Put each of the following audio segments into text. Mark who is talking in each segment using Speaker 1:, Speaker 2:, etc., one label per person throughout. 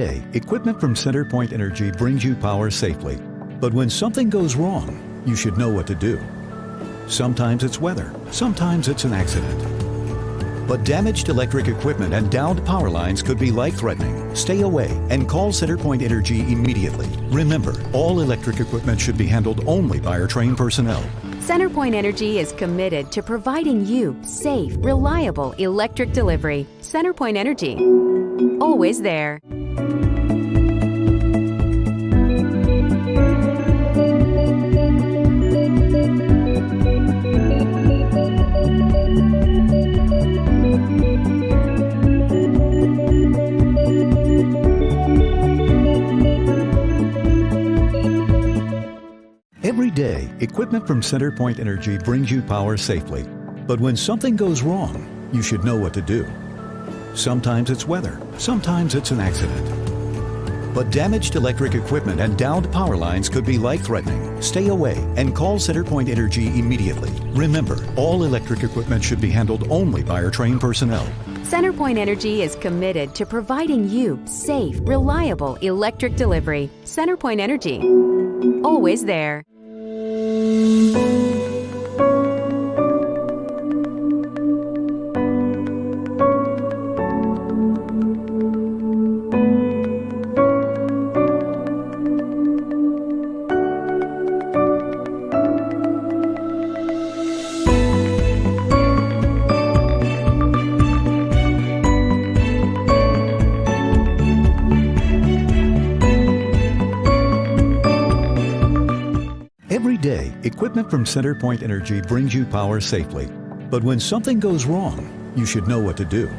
Speaker 1: day, equipment from CenterPoint Energy brings you power safely. But when something goes wrong, you should know what to do. Sometimes it's weather, sometimes it's an accident. But damaged electric equipment and downed power lines could be life-threatening. Stay away and call CenterPoint Energy immediately. Remember, all electric equipment should be handled only by our trained personnel.
Speaker 2: CenterPoint Energy is committed to providing you safe, reliable electric delivery. CenterPoint Energy, always there.
Speaker 1: Every day, equipment from CenterPoint Energy brings you power safely. But when something goes wrong, you should know what to do. Sometimes it's weather, sometimes it's an accident. But damaged electric equipment and downed power lines could be life-threatening. Stay away and call CenterPoint Energy immediately. Remember, all electric equipment should be handled only by our trained personnel.
Speaker 2: CenterPoint Energy is committed to providing you safe, reliable electric delivery. CenterPoint Energy, always there.
Speaker 1: Every day, equipment from CenterPoint Energy brings you power safely. But when something goes wrong, you should know what to do.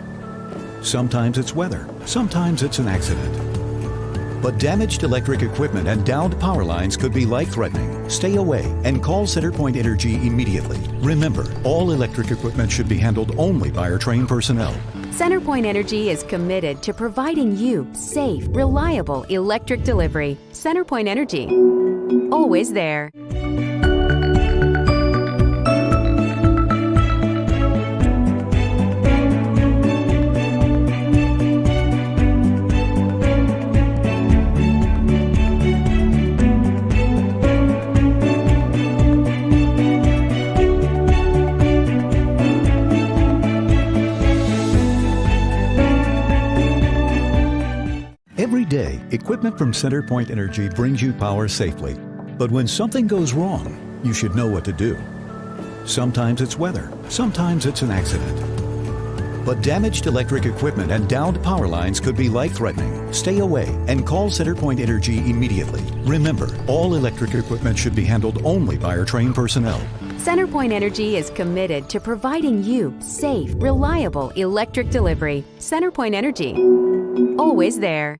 Speaker 1: Sometimes it's weather, sometimes it's an accident. But damaged electric equipment and downed power lines could be life-threatening. Stay away and call CenterPoint Energy immediately. Remember, all electric equipment should be handled only by our trained personnel.
Speaker 2: CenterPoint Energy is committed to providing you safe, reliable electric delivery. CenterPoint Energy, always there.
Speaker 1: Every day, equipment from CenterPoint Energy brings you power safely. But when something goes wrong, you should know what to do. Sometimes it's weather, sometimes it's an accident. But damaged electric equipment and downed power lines could be life-threatening. Stay away and call CenterPoint Energy immediately. Remember, all electric equipment should be handled only by our trained personnel.
Speaker 2: CenterPoint Energy is committed to providing you safe, reliable electric delivery. CenterPoint Energy, always there.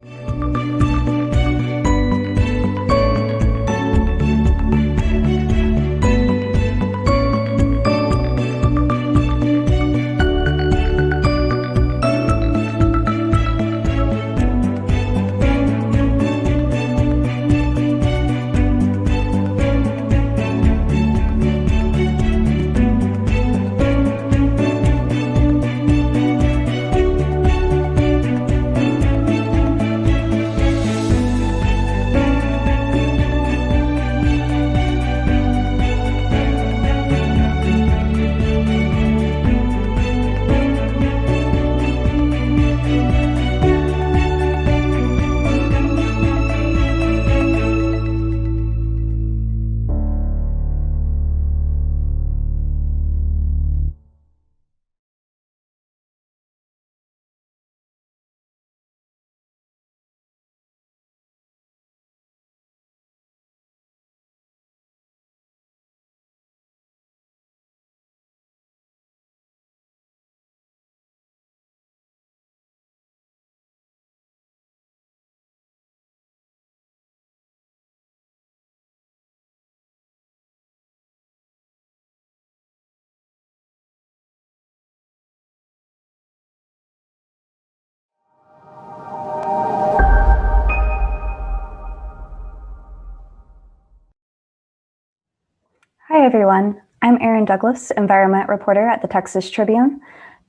Speaker 3: Hi everyone, I'm Erin Douglas, environment reporter at the Texas Tribune.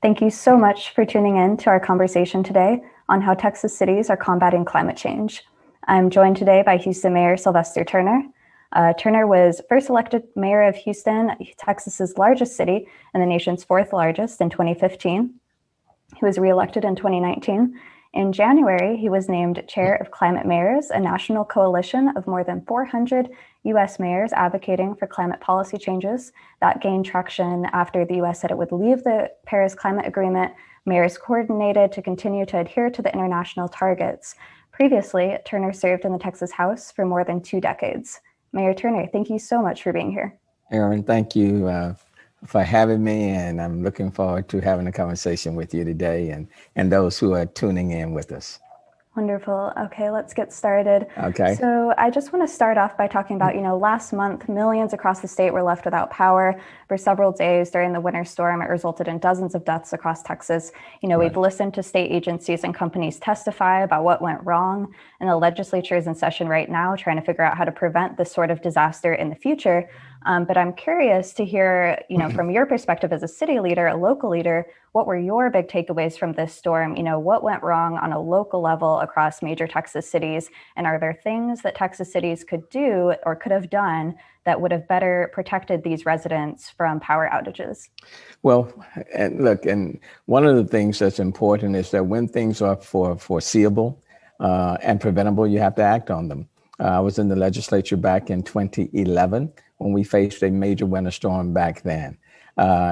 Speaker 3: Thank you so much for tuning in to our conversation today on how Texas cities are combating climate change. I'm joined today by Houston Mayor Sylvester Turner. Turner was first elected mayor of Houston, Texas's largest city and the nation's fourth largest, in 2015. He was reelected in 2019. In January, he was named chair of Climate Mayors, a national coalition of more than 400 U.S. mayors advocating for climate policy changes that gained traction after the U.S. said it would leave the Paris Climate Agreement. Mayors coordinated to continue to adhere to the international targets. Previously, Turner served in the Texas House for more than 2 decades. Mayor Turner, thank you so much for being here.
Speaker 4: Erin, thank you for having me, and I'm looking forward to having a conversation with you today and those who are tuning in with us.
Speaker 3: Wonderful. Okay, let's get started.
Speaker 4: Okay.
Speaker 3: So I just want to start off by talking about, last month, millions across the state were left without power for several days during the winter storm. It resulted in dozens of deaths across Texas. We've listened to state agencies and companies testify about what went wrong, and the legislature is in session right now trying to figure out how to prevent this sort of disaster in the future. But I'm curious to hear, from your perspective as a city leader, a local leader, what were your big takeaways from this storm? What went wrong on a local level across major Texas cities? And are there things that Texas cities could do or could have done that would have better protected these residents from power outages?
Speaker 4: Well, and one of the things that's important is that when things are foreseeable and preventable, you have to act on them. I was in the legislature back in 2011 when we faced a major winter storm back then.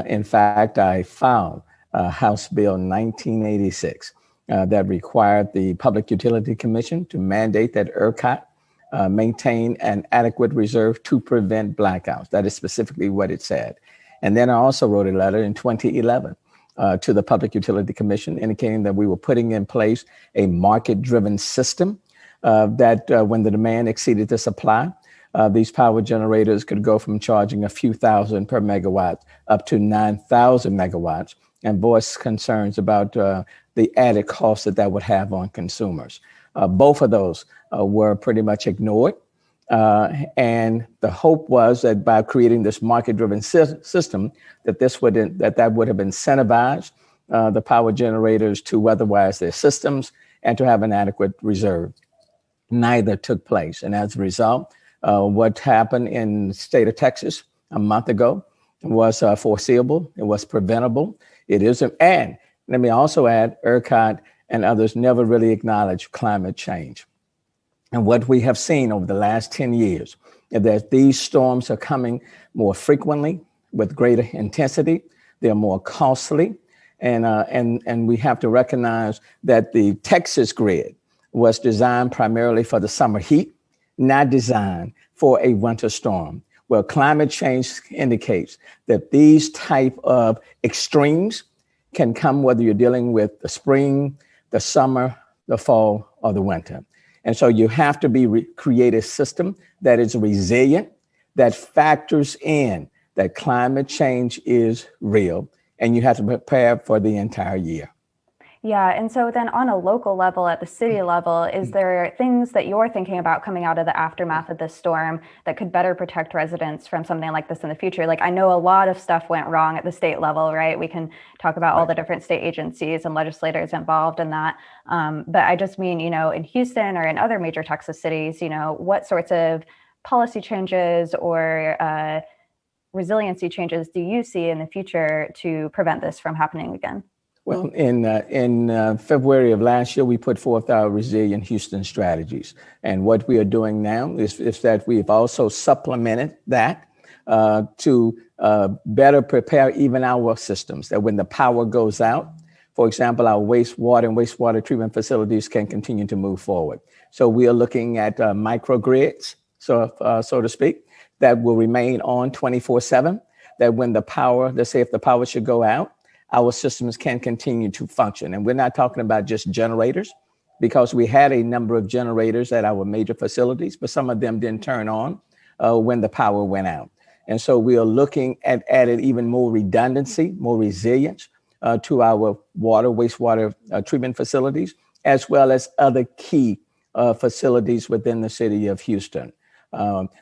Speaker 4: In fact, I filed House Bill 1986 that required the Public Utility Commission to mandate that ERCOT maintain an adequate reserve to prevent blackouts. That is specifically what it said. And then I also wrote a letter in 2011 to the Public Utility Commission indicating that we were putting in place a market-driven system that when the demand exceeded the supply, these power generators could go from charging a few thousand per megawatt up to 9,000 megawatts, and voice concerns about the added cost that would have on consumers. Both of those were pretty much ignored. And the hope was that by creating this market-driven system, that would have incentivized the power generators to weatherize their systems and to have an adequate reserve. Neither took place. And as a result, what happened in the state of Texas a month ago was foreseeable. It was preventable. It isn't. And let me also add, ERCOT and others never really acknowledged climate change. And what we have seen over the last 10 years is that these storms are coming more frequently with greater intensity. They're more costly. And we have to recognize that the Texas grid was designed primarily for the summer heat, not designed for a winter storm. Well, climate change indicates that these type of extremes can come whether you're dealing with the spring, the summer, the fall, or the winter. And so you have to create a system that is resilient, that factors in that climate change is real, and you have to prepare for the entire year.
Speaker 3: Yeah, and so then on a local level, at the city level, is there things that you're thinking about coming out of the aftermath of this storm that could better protect residents from something like this in the future? Like, I know a lot of stuff went wrong at the state level, right? We can talk about all the different state agencies and legislators involved in that. But I just mean, in Houston or in other major Texas cities, what sorts of policy changes or resiliency changes do you see in the future to prevent this from happening again?
Speaker 4: Well, in February of last year, we put forth our Resilient Houston strategies. And what we are doing now is that we've also supplemented that to better prepare even our systems, that when the power goes out, for example, our wastewater and wastewater treatment facilities can continue to move forward. So we are looking at microgrids, so to speak, that will remain on 24/7, that when the power, let's say if the power should go out, our systems can continue to function. And we're not talking about just generators, because we had a number of generators at our major facilities, but some of them didn't turn on when the power went out. And so we are looking at adding even more redundancy, more resilience to our water, wastewater treatment facilities, as well as other key facilities within the city of Houston.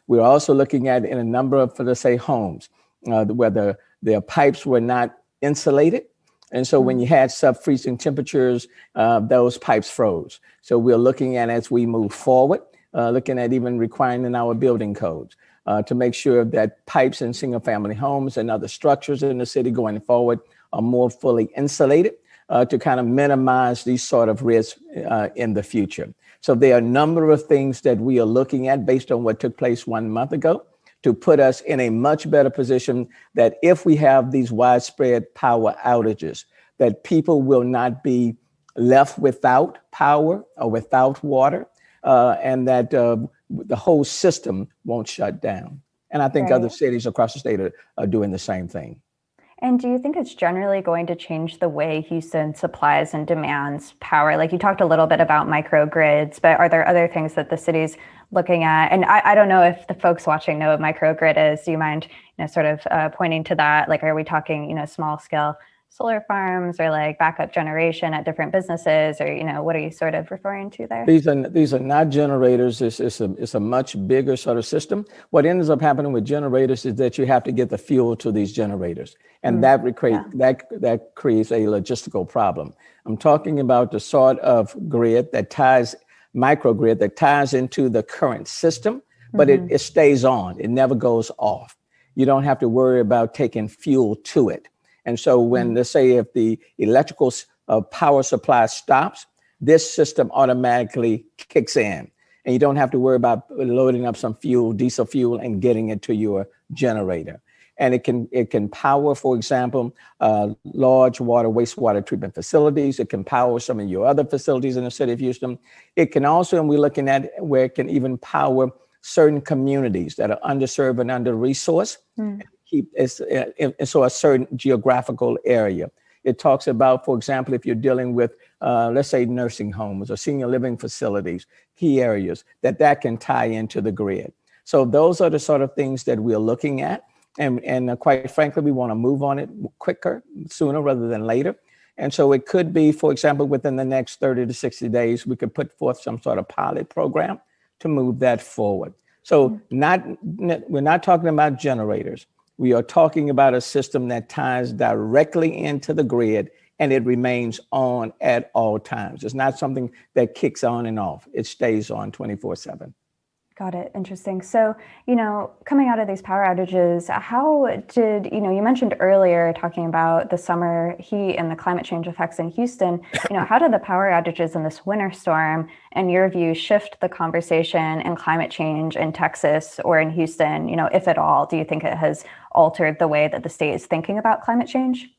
Speaker 4: We're also looking at in a number of, let's say, homes where their pipes were not insulated, And so when you had sub-freezing temperatures, those pipes froze. So we're looking at, as we move forward, looking at even requiring in our building codes to make sure that pipes in single-family homes and other structures in the city going forward are more fully insulated to kind of minimize these sort of risks in the future. So there are a number of things that we are looking at based on what took place 1 month ago to put us in a much better position that if we have these widespread power outages, that people will not be left without power or without water, and that the whole system won't shut down. And I think other cities across the state are doing the same thing.
Speaker 3: And do you think it's generally going to change the way Houston supplies and demands power? Like you talked a little bit about microgrids, but are there other things that the city's looking at? And I don't know if the folks watching know what microgrid is. Do you mind, sort of pointing to that? Like, are we talking, small scale solar farms or like backup generation at different businesses, or what are you sort of referring to there?
Speaker 4: These are not generators. It's a much bigger sort of system. What ends up happening with generators is that you have to get the fuel to these generators, and that creates a logistical problem. I'm talking about the sort of grid that ties microgrid that ties into the current system, but it stays on. It never goes off. You don't have to worry about taking fuel to it. And so when, let's say, if the electrical power supply stops, this system automatically kicks in. And you don't have to worry about loading up some fuel, diesel fuel, and getting it to your generator. And it can power, for example, large wastewater treatment facilities. It can power some of your other facilities in the city of Houston. It can also, and we're looking at where it can even power certain communities that are underserved and under-resourced. So a certain geographical area. It talks about, for example, if you're dealing with, let's say, nursing homes or senior living facilities, key areas, that can tie into the grid. So those are the sort of things that we're looking at. And quite frankly, we want to move on it quicker, sooner rather than later. And so it could be, for example, within the next 30 to 60 days, we could put forth some sort of pilot program to move that forward. So we're not talking about generators. We are talking about a system that ties directly into the grid, and it remains on at all times. It's not something that kicks on and off. It stays on 24/7.
Speaker 3: Got it. Interesting. So, coming out of these power outages, how did, you mentioned earlier talking about the summer heat and the climate change effects in Houston, how did the power outages in this winter storm, in your view, shift the conversation in climate change in Texas or in Houston, if at all? Do you think it has altered the way that the state is thinking about climate change?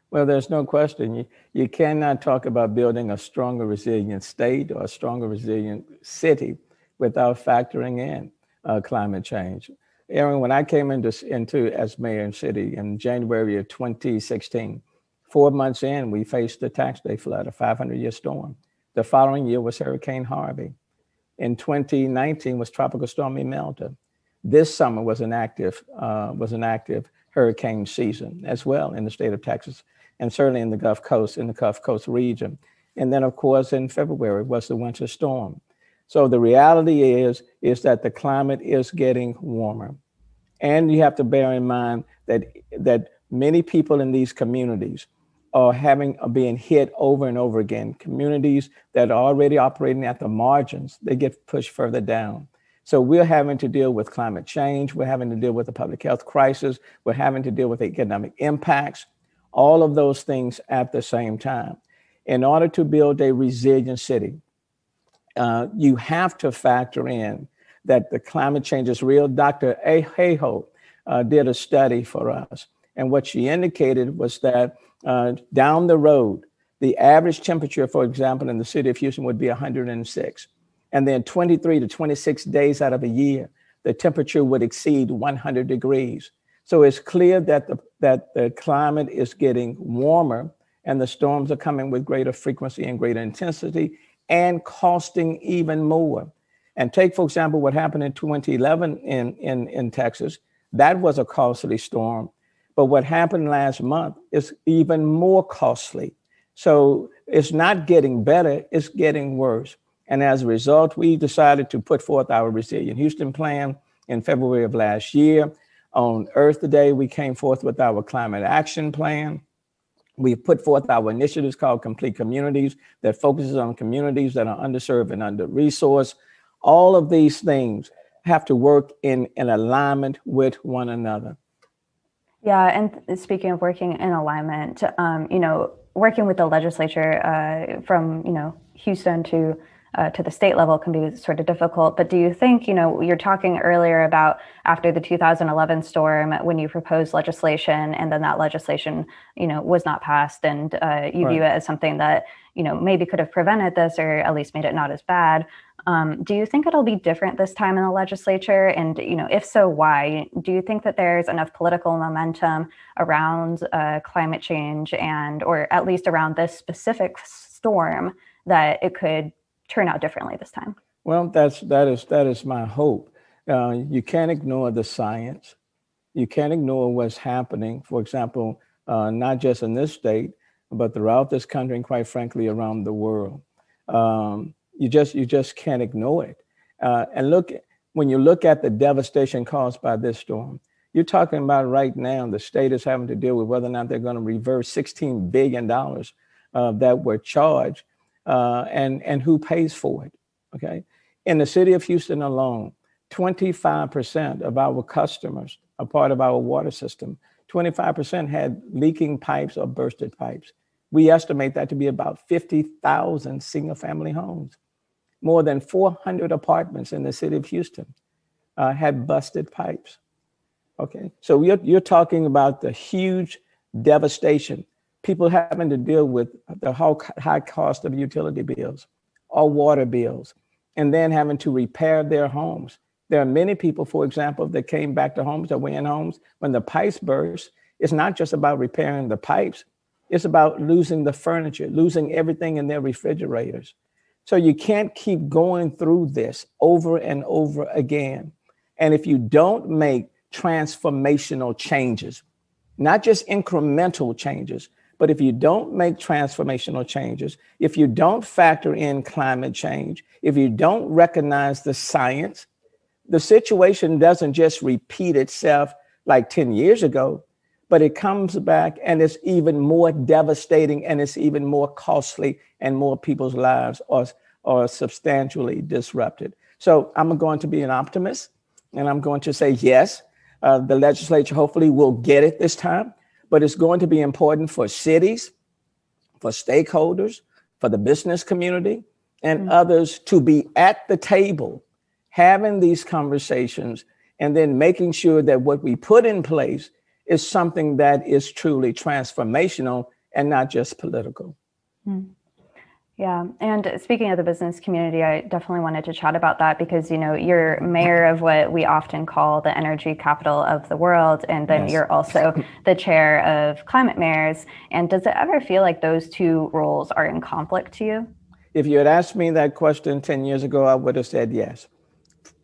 Speaker 4: Well, there's no question. You cannot talk about building a stronger, resilient state or a stronger, resilient city without factoring in climate change. Erin, when I came into as mayor and city in January of 2016, 4 months in, we faced the Tax Day flood, a 500-year storm. The following year was Hurricane Harvey. In 2019 was Tropical Storm Imelda. This summer was an active hurricane season as well in the state of Texas, and certainly in the Gulf Coast region. And then, of course, in February was the winter storm. So the reality is that the climate is getting warmer. And you have to bear in mind that many people in these communities are being hit over and over again. Communities that are already operating at the margins, they get pushed further down. So we're having to deal with climate change. We're having to deal with the public health crisis. We're having to deal with economic impacts, all of those things at the same time. In order to build a resilient city, you have to factor in that the climate change is real. Dr. Aho did a study for us. And what she indicated was that down the road, the average temperature, for example, in the city of Houston would be 106. And then 23 to 26 days out of a year, the temperature would exceed 100 degrees. So it's clear that the climate is getting warmer and the storms are coming with greater frequency and greater intensity and costing even more. And take, for example, what happened in 2011 in Texas. That was a costly storm. But what happened last month is even more costly. So it's not getting better, it's getting worse. And as a result, we decided to put forth our Resilient Houston plan in February of last year. On Earth Day, we came forth with our climate action plan. We've put forth our initiatives called Complete Communities that focuses on communities that are underserved and under-resourced. All of these things have to work in alignment with one another.
Speaker 3: Yeah, and speaking of working in alignment, working with the legislature from Houston to the state level can be sort of difficult. But do you think, you're talking earlier about after the 2011 storm, when you proposed legislation and then that legislation, was not passed, and you view it as something that, maybe could have prevented this or at least made it not as bad. Do you think it'll be different this time in the legislature? And, if so, why? Do you think that there's enough political momentum around climate change or at least around this specific storm that it could turn out differently this time?
Speaker 4: Well, that is my hope. You can't ignore the science. You can't ignore what's happening, for example, not just in this state, but throughout this country and quite frankly, around the world. You just can't ignore it. And when you look at the devastation caused by this storm, you're talking about right now, the state is having to deal with whether or not they're going to reverse $16 billion that were charged. And who pays for it, okay? In the city of Houston alone, 25% of our customers are part of our water system. 25% had leaking pipes or bursted pipes. We estimate that to be about 50,000 single-family homes. More than 400 apartments in the city of Houston had busted pipes, okay? So you're talking about the huge devastation. People having to deal with the high cost of utility bills or water bills, and then having to repair their homes. There are many people, for example, that came back to homes, that were in homes when the pipes burst. It's not just about repairing the pipes. It's about losing the furniture, losing everything in their refrigerators. So you can't keep going through this over and over again. And if you don't make transformational changes, not just incremental changes, but if you don't make transformational changes, if you don't factor in climate change, if you don't recognize the science, the situation doesn't just repeat itself like 10 years ago, but it comes back and it's even more devastating and it's even more costly and more people's lives are substantially disrupted. So I'm going to be an optimist and I'm going to say, yes, the legislature hopefully will get it this time. But it's going to be important for cities, for stakeholders, for the business community, and others to be at the table, having these conversations, and then making sure that what we put in place is something that is truly transformational and not just political.
Speaker 3: Yeah. And speaking of the business community, I definitely wanted to chat about that because, you're mayor of what we often call the energy capital of the world. And then you're also the chair of climate mayors. And does it ever feel like those two roles are in conflict to you?
Speaker 4: If you had asked me that question 10 years ago, I would have said yes.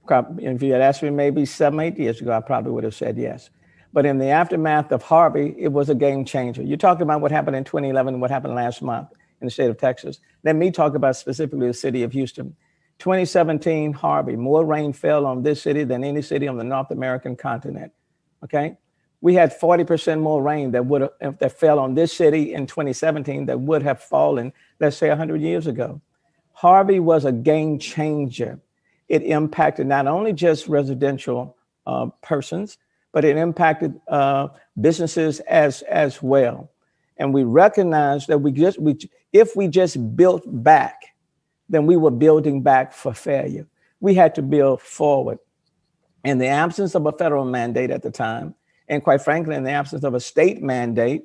Speaker 4: If you had asked me maybe 7, 8 years ago, I probably would have said yes. But in the aftermath of Harvey, it was a game changer. You're talking about what happened in 2011, what happened last month in the state of Texas. Let me talk about specifically the city of Houston. 2017, Harvey, more rain fell on this city than any city on the North American continent, okay? We had 40% more rain that fell on this city in 2017 that would have fallen, let's say 100 years ago. Harvey was a game changer. It impacted not only just residential persons, but it impacted businesses as well. And we recognized that if we just built back, then we were building back for failure. We had to build forward. In the absence of a federal mandate at the time, and quite frankly, in the absence of a state mandate,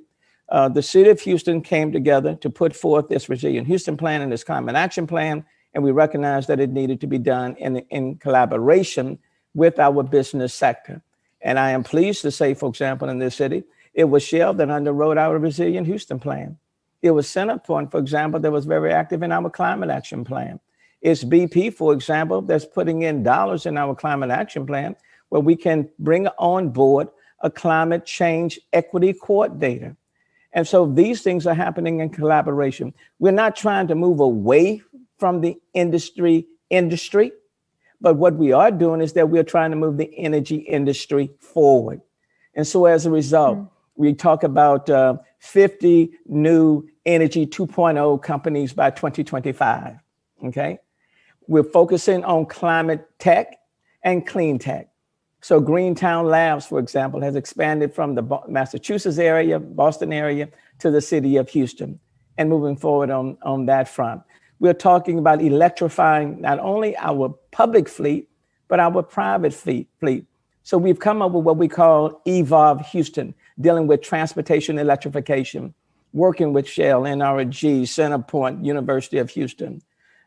Speaker 4: the city of Houston came together to put forth this Resilient Houston Plan and this Climate Action Plan, and we recognized that it needed to be done in collaboration with our business sector. And I am pleased to say, for example, in this city, it was Shell that underwrote our Resilient Houston Plan. It was CenterPoint, for example, that was very active in our Climate Action Plan. It's BP, for example, that's putting in dollars in our Climate Action Plan where we can bring on board a climate change equity coordinator. And so these things are happening in collaboration. We're not trying to move away from the industry, but what we are doing is that we're trying to move the energy industry forward. And so as a result, we talk about 50 new Energy 2.0 companies by 2025, okay? We're focusing on climate tech and clean tech. So Greentown Labs, for example, has expanded from the Massachusetts area, Boston area, to the city of Houston, and moving forward on that front. We're talking about electrifying not only our public fleet, but our private fleet. So we've come up with what we call Evolve Houston, dealing with transportation electrification, working with Shell, NRG, CenterPoint, University of Houston.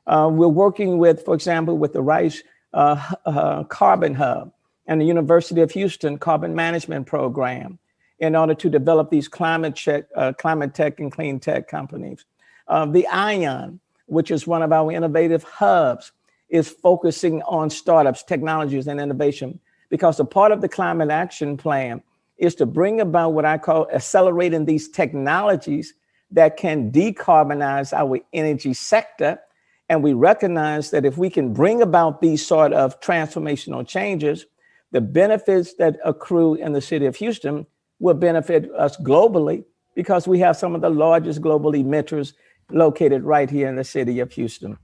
Speaker 4: We're working with, for example, with the Rice Carbon Hub and the University of Houston Carbon Management Program in order to develop these climate tech and clean tech companies. The ION, which is one of our innovative hubs, is focusing on startups, technologies, and innovation, because a part of the climate action plan is to bring about what I call accelerating these technologies that can decarbonize our energy sector. And we recognize that if we can bring about these sort of transformational changes, the benefits that accrue in the city of Houston will benefit us globally, because we have some of the largest global emitters located right here in the city of Houston.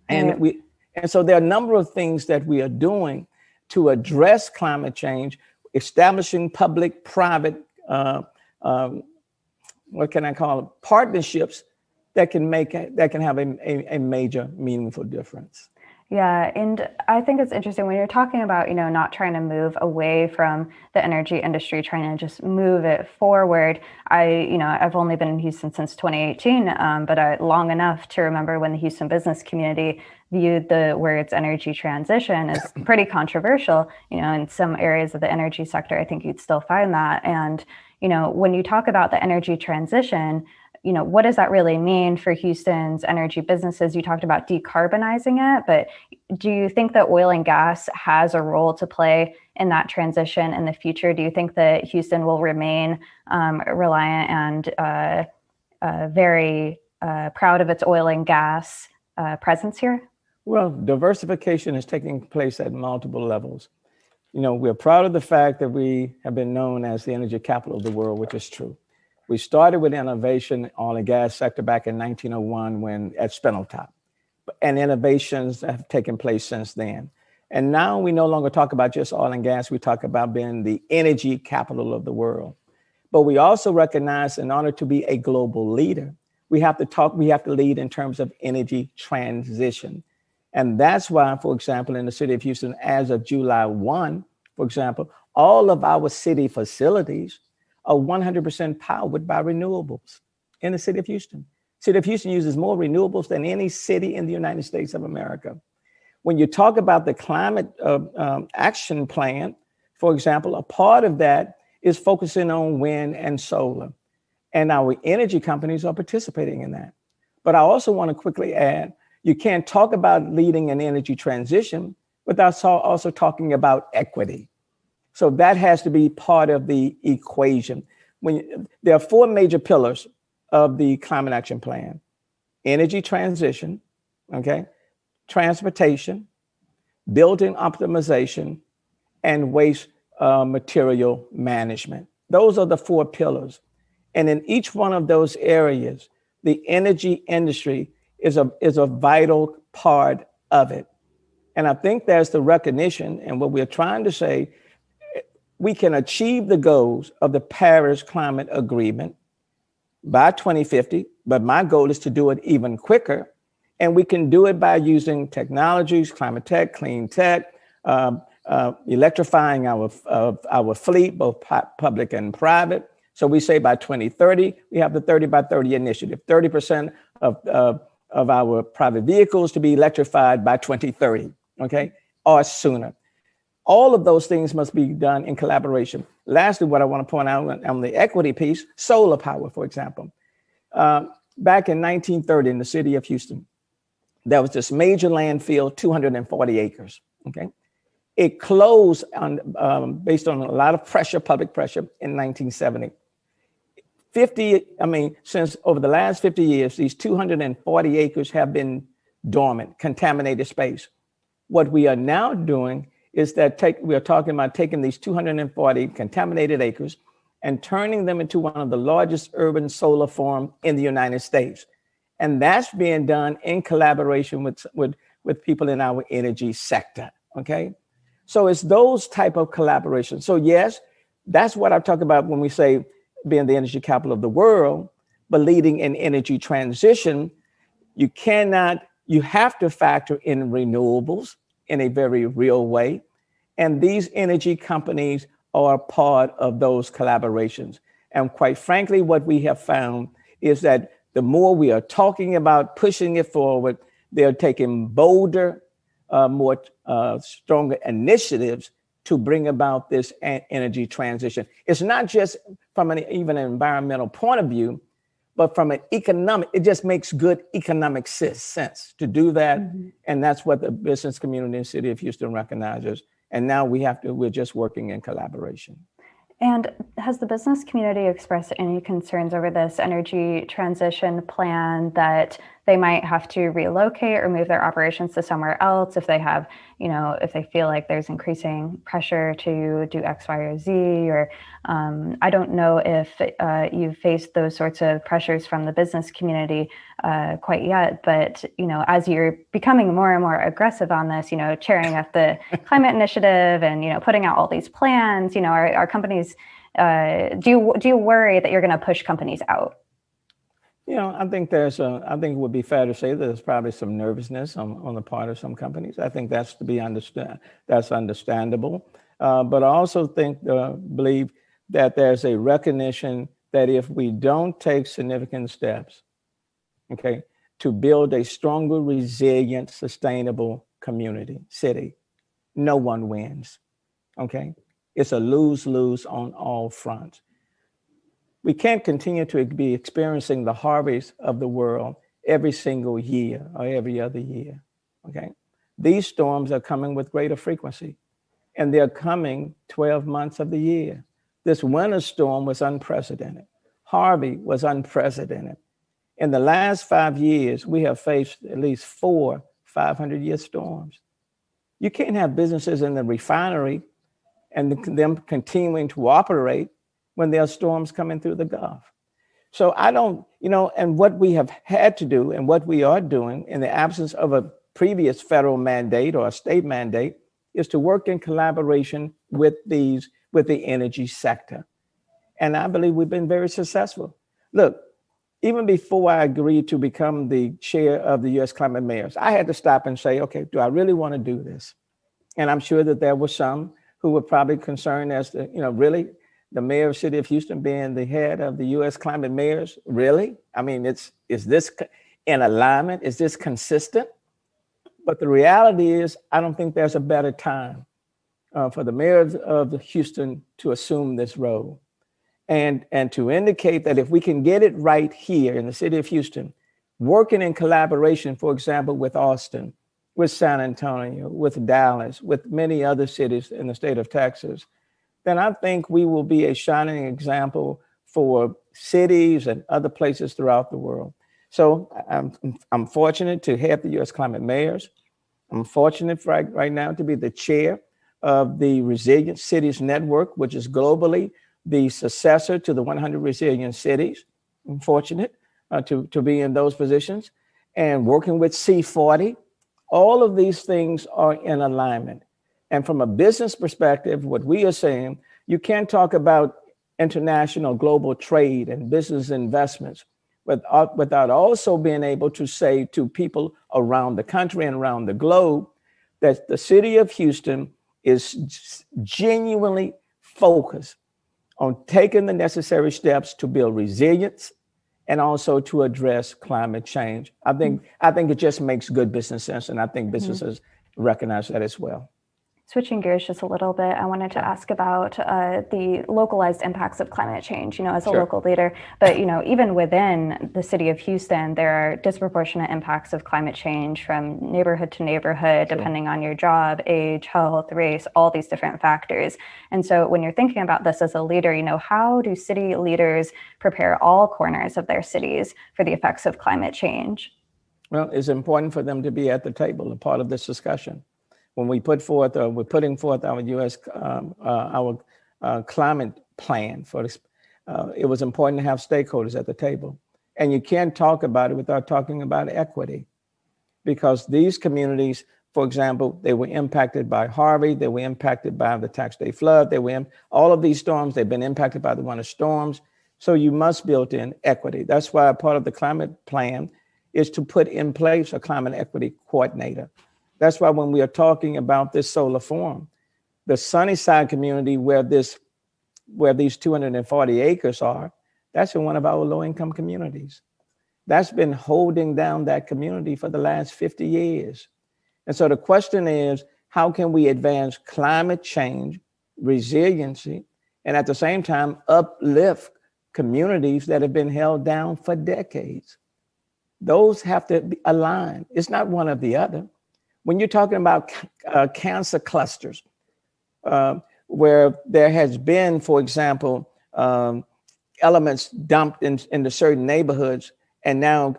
Speaker 4: And so there are a number of things that we are doing to address climate change, establishing public-private, what can I call it, partnerships that can have a major, meaningful difference.
Speaker 3: Yeah, and I think it's interesting when you're talking about, not trying to move away from the energy industry, trying to just move it forward. I've only been in Houston since 2018, but long enough to remember when the Houston business community viewed the words energy transition as pretty controversial. In some areas of the energy sector, I think you'd still find that. And, when you talk about the energy transition, what does that really mean for Houston's energy businesses? You talked about decarbonizing it, but do you think that oil and gas has a role to play in that transition in the future? Do you think that Houston will remain reliant and very proud of its oil and gas presence here?
Speaker 4: Well, diversification is taking place at multiple levels. We're proud of the fact that we have been known as the energy capital of the world, which is true. We started with innovation oil and gas sector back in 1901 at Spindletop, and innovations have taken place since then. And now we no longer talk about just oil and gas, we talk about being the energy capital of the world. But we also recognize in order to be a global leader, we have to lead in terms of energy transition. And that's why, for example, in the city of Houston, as of July 1, for example, all of our city facilities are 100% powered by renewables in the city of Houston. City of Houston uses more renewables than any city in the United States of America. When you talk about the climate action plan, for example, a part of that is focusing on wind and solar. And our energy companies are participating in that. But I also want to quickly add, you can't talk about leading an energy transition without also talking about equity. So that has to be part of the equation. There are four major pillars of the climate action plan: energy transition, okay, transportation, building optimization, and waste material management. Those are the four pillars. And in each one of those areas, the energy industry is a vital part of it. And I think there's the recognition, and what we're trying to say, we can achieve the goals of the Paris Climate Agreement by 2050, but my goal is to do it even quicker. And we can do it by using technologies, climate tech, clean tech, electrifying our fleet, both public and private. So we say by 2030, we have the 30 by 30 initiative, 30% of our private vehicles to be electrified by 2030, okay, or sooner. All of those things must be done in collaboration. Lastly, what I want to point out on the equity piece, solar power, for example. Back in 1930 in the city of Houston, there was this major landfill, 240 acres, okay? It closed based on a lot of pressure, public pressure, in 1970. Since over the last 50 years, these 240 acres have been dormant, contaminated space. What we are now doing is that we are talking about taking these 240 contaminated acres and turning them into one of the largest urban solar farms in the United States. And that's being done in collaboration with people in our energy sector, okay? So it's those type of collaborations. So yes, that's what I talk about when we say being the energy capital of the world, but leading in energy transition. You have to factor in renewables in a very real way. And these energy companies are part of those collaborations. And quite frankly, what we have found is that the more we are talking about pushing it forward, they're taking bolder, more stronger initiatives to bring about this energy transition. It's not just from even an environmental point of view, but from an economic, it just makes good economic sense to do that. Mm-hmm. And that's what the business community in the city of Houston recognizes. And now we're just working in collaboration.
Speaker 3: And has the business community expressed any concerns over this energy transition plan that they might have to relocate or move their operations to somewhere else if they have, if they feel like there's increasing pressure to do X, Y, or Z? Or I don't know if you've faced those sorts of pressures from the business community quite yet, but as you're becoming more and more aggressive on this, chairing up the climate initiative and putting out all these plans, are companies? Do you worry that you're going to push companies out?
Speaker 4: I think it would be fair to say that there's probably some nervousness on the part of some companies. I think that's that's understandable. But I also believe that there's a recognition that if we don't take significant steps, okay, to build a stronger, resilient, sustainable city, no one wins, okay? It's a lose-lose on all fronts. We can't continue to be experiencing the harvests of the world every single year or every other year, okay? These storms are coming with greater frequency, and they're coming 12 months of the year. This winter storm was unprecedented. Harvey was unprecedented. In the last 5 years, we have faced at least 4 500-year storms. You can't have businesses in the refinery and them continuing to operate when there are storms coming through the Gulf. So and what we have had to do and what we are doing in the absence of a previous federal mandate or a state mandate is to work in collaboration with the energy sector. And I believe we've been very successful. Look, even before I agreed to become the chair of the U.S. Climate Mayors, I had to stop and say, okay, do I really want to do this? And I'm sure that there were some who were probably concerned as to, really? The mayor of the city of Houston being the head of the U.S. Climate Mayors, really? I mean, is this in alignment? Is this consistent? But the reality is, I don't think there's a better time for the mayor of Houston to assume this role and to indicate that if we can get it right here in the city of Houston, working in collaboration, for example, with Austin, with San Antonio, with Dallas, with many other cities in the state of Texas, then I think we will be a shining example for cities and other places throughout the world. So I'm fortunate to have the U.S. Climate Mayors. I'm fortunate right now to be the chair of the Resilient Cities Network, which is globally the successor to the 100 Resilient Cities. I'm fortunate to be in those positions and working with C40. All of these things are in alignment. And from a business perspective, what we are saying, you can't talk about international global trade and business investments without also being able to say to people around the country and around the globe that the city of Houston is genuinely focused on taking the necessary steps to build resilience and also to address climate change. I think it just makes good business sense, and I think businesses recognize that as well.
Speaker 3: Switching gears just a little bit, I wanted to ask about the localized impacts of climate change, as a local leader. But, even within the city of Houston, there are disproportionate impacts of climate change from neighborhood to neighborhood, depending on your job, age, health, race, all these different factors. And so when you're thinking about this as a leader, how do city leaders prepare all corners of their cities for the effects of climate change?
Speaker 4: Well, it's important for them to be at the table, a part of this discussion. When we we're putting forth our U.S. Climate plan for it was important to have stakeholders at the table. And you can't talk about it without talking about equity, because these communities, for example, they were impacted by Harvey, they were impacted by the Tax Day flood, all of these storms, they've been impacted by the winter storms. So you must build in equity. That's why part of the climate plan is to put in place a climate equity coordinator. That's why when we are talking about this solar forum, the Sunnyside community where these 240 acres are, that's in one of our low-income communities. That's been holding down that community for the last 50 years. And so the question is, how can we advance climate change, resiliency, and at the same time uplift communities that have been held down for decades? Those have to be aligned. It's not one or the other. When you're talking about cancer clusters, where there has been, for example, elements dumped into certain neighborhoods, and now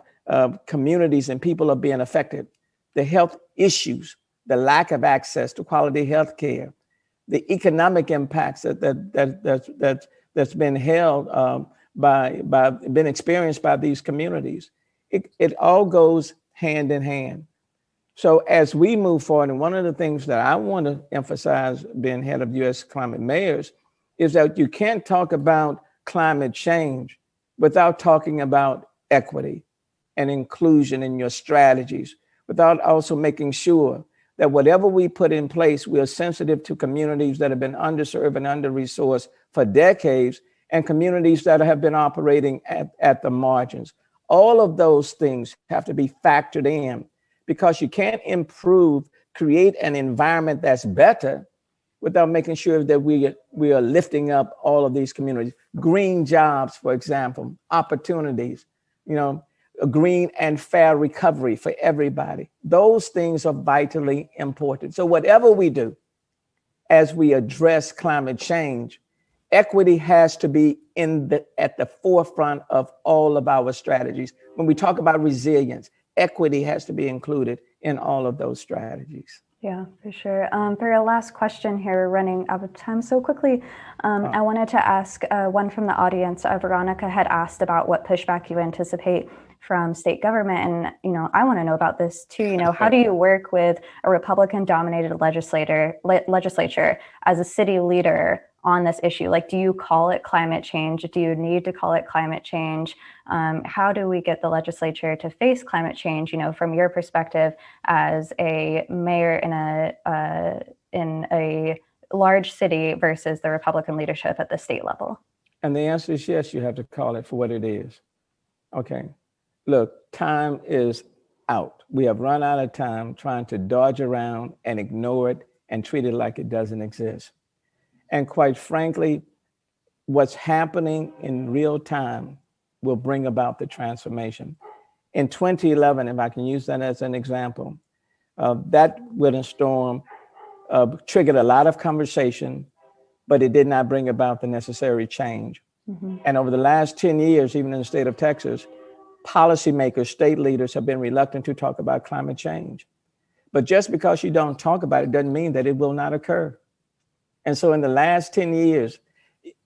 Speaker 4: communities and people are being affected. The health issues, the lack of access to quality health care, the economic impacts that's been held been experienced by these communities. It all goes hand in hand. So as we move forward, and one of the things that I want to emphasize being head of U.S. climate mayors is that you can't talk about climate change without talking about equity and inclusion in your strategies, without also making sure that whatever we put in place, we are sensitive to communities that have been underserved and under-resourced for decades, and communities that have been operating at the margins. All of those things have to be factored in, because you can't create an environment that's better without making sure that we are lifting up all of these communities. Green jobs, for example, opportunities, a green and fair recovery for everybody. Those things are vitally important. So whatever we do as we address climate change, equity has to be at the forefront of all of our strategies. When we talk about resilience, equity has to be included in all of those strategies.
Speaker 3: Yeah, for sure. For our last question here, we're running out of time so quickly. I wanted to ask one from the audience. Veronica had asked about what pushback you anticipate from state government. And, I want to know about this too. How do you work with a Republican-dominated legislature as a city leader on this issue? Like, do you call it climate change? Do you need to call it climate change? How do we get the legislature to face climate change, from your perspective as a mayor in a large city versus the Republican leadership at the state level?
Speaker 4: And the answer is yes, you have to call it for what it is. Okay. Look, time is out. We have run out of time trying to dodge around and ignore it and treat it like it doesn't exist. And quite frankly, what's happening in real time will bring about the transformation. In 2011, if I can use that as an example, that winter storm triggered a lot of conversation, but it did not bring about the necessary change. Mm-hmm. And over the last 10 years, even in the state of Texas, policymakers, state leaders have been reluctant to talk about climate change. But just because you don't talk about it doesn't mean that it will not occur. And so in the last 10 years,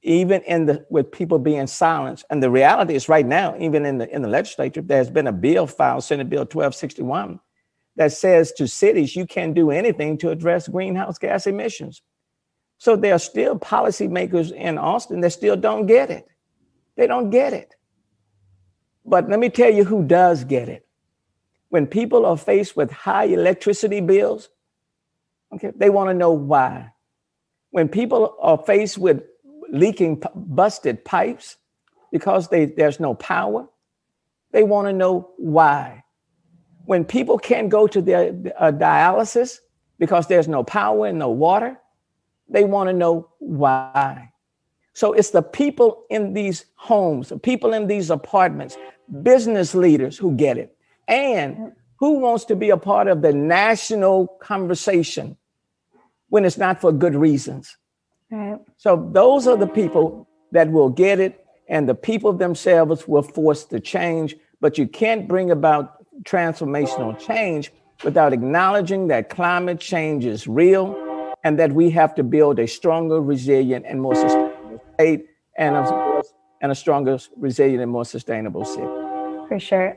Speaker 4: even with people being silenced, and the reality is right now, even in the legislature, there's been a bill filed, Senate Bill 1261, that says to cities, you can't do anything to address greenhouse gas emissions. So there are still policymakers in Austin that still don't get it. They don't get it. But let me tell you who does get it. When people are faced with high electricity bills, okay, they want to know why. When people are faced with leaking busted pipes because there's no power, they want to know why. When people can't go to their dialysis because there's no power and no water, they want to know why. So it's the people in these homes, the people in these apartments, business leaders who get it. And who wants to be a part of the national conversation when it's not for good reasons? Right. So those are the people that will get it, and the people themselves will force the change. But you can't bring about transformational change without acknowledging that climate change is real and that we have to build a stronger, resilient, and more sustainable state, and of course, and a stronger, resilient, and more sustainable city.
Speaker 3: For sure.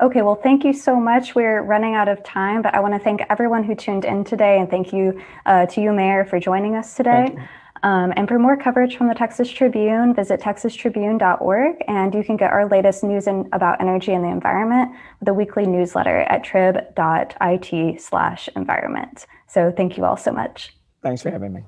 Speaker 3: Okay, well, thank you so much. We're running out of time, but I want to thank everyone who tuned in today, and thank you to you, Mayor, for joining us today. And for more coverage from the Texas Tribune, visit texastribune.org, and you can get our latest news about energy and the environment with a weekly newsletter at trib.it/environment. So thank you all so much.
Speaker 4: Thanks for having me.